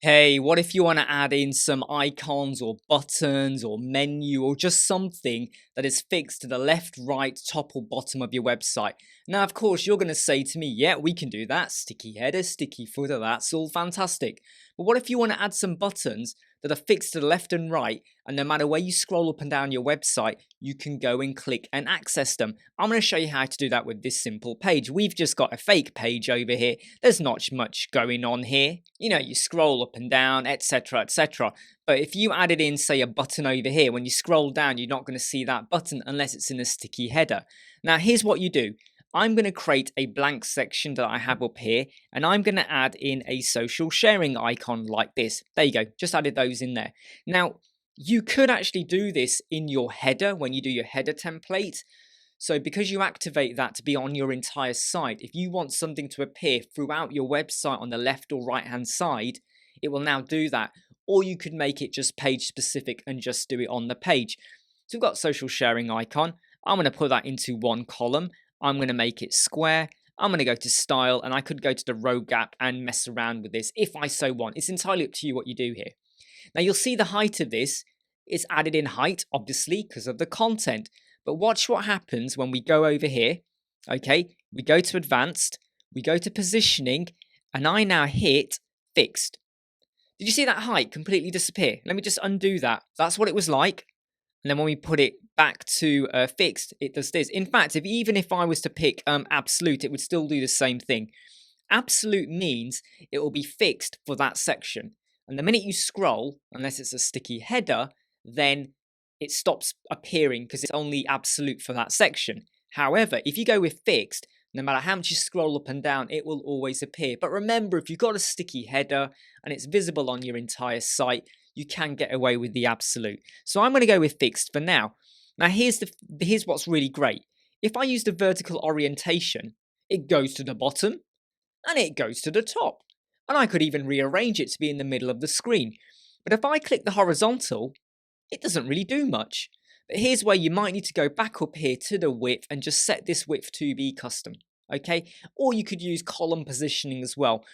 Hey, what if you want to add in some icons or buttons or menu or just something that is fixed to the left, right, top or bottom of your website? Now, of course, you're going to say to me, yeah, we can do that. Sticky header, sticky footer, that's all fantastic. But what if you want to add some buttons that are fixed to the left and right, and no matter where you scroll up and down your website, you can go and click and access them? I'm going to show you how to do that with this simple page. We've just got a fake page over here. There's not much going on here. You scroll up and down, etc., etc. But if you added in, say, a button over here, when you scroll down, you're not going to see that button unless it's in a sticky header. Now, here's what you do. I'm going to create a blank section that I have up here, and I'm going to add in a social sharing icon like this. There you go, just added those in there. Now, you could actually do this in your header when you do your header template. So because you activate that to be on your entire site, if you want something to appear throughout your website on the left or right hand side, it will now do that. Or you could make it just page specific and just do it on the page. So we've got social sharing icon. I'm going to put that into one column. I'm going to make it square. I'm going to go to style, and I could go to the row gap and mess around with this if I so want. It's entirely up to you what you do here. Now you'll see the height of this is added in height, obviously, because of the content. But watch what happens when we go over here. Okay, we go to advanced, we go to positioning, and I now hit fixed. Did you see that height completely disappear? Let me just undo that. That's what it was like. And then when we put it back to fixed, it does this. In fact, even if I was to pick absolute, it would still do the same thing. Absolute means it will be fixed for that section. And the minute you scroll, unless it's a sticky header, then it stops appearing because it's only absolute for that section. However, if you go with fixed, no matter how much you scroll up and down, it will always appear. But remember, if you've got a sticky header and it's visible on your entire site, you can get away with the absolute. So I'm going to go with fixed for now. Now here's what's really great. If I use the vertical orientation, it goes to the bottom and it goes to the top. And I could even rearrange it to be in the middle of the screen. But if I click the horizontal, it doesn't really do much. But here's where you might need to go back up here to the width and just set this width to be custom. Okay, or you could use column positioning as well.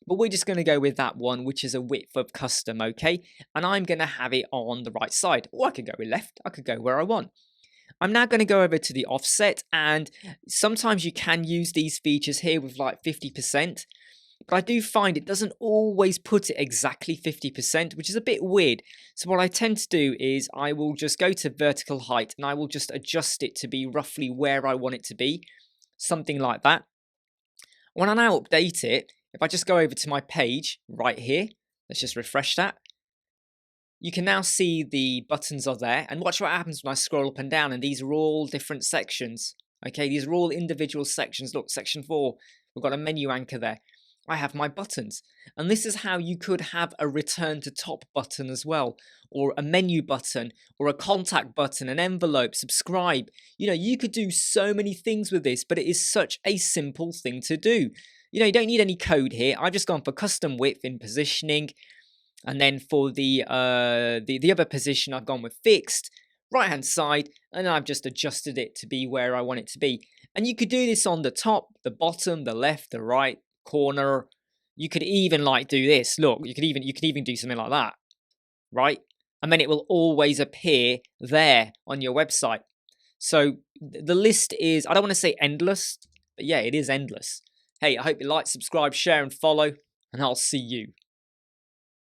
But we're just going to go with that one, which is a width of custom, okay? And I'm going to have it on the right side. Or I could go with left. I could go where I want. I'm now going to go over to the offset, and sometimes you can use these features here with like 50%. But I do find it doesn't always put it exactly 50%, which is a bit weird. So what I tend to do is I will just go to vertical height and I will just adjust it to be roughly where I want it to be. Something like that. When I now update it, if I just go over to my page right here, let's just refresh that. You can now see the buttons are there, and watch what happens when I scroll up and down, and these are all different sections. Okay, these are all individual sections. Look, section 4, we've got a menu anchor there. I have my buttons, and this is how you could have a return to top button as well, or a menu button, or a contact button, an envelope, subscribe. You could do so many things with this, but it is such a simple thing to do. You don't need any code here. I've just gone for custom width in positioning, and then for the other position, I've gone with fixed, right hand side, and I've just adjusted it to be where I want it to be. And you could do this on the top, the bottom, the left, the right corner. You could even do this. Look, you could even do something like that, right? And then it will always appear there on your website. So the list is, I don't want to say endless, but yeah, it is endless. Hey, I hope you like, subscribe, share, and follow, and I'll see you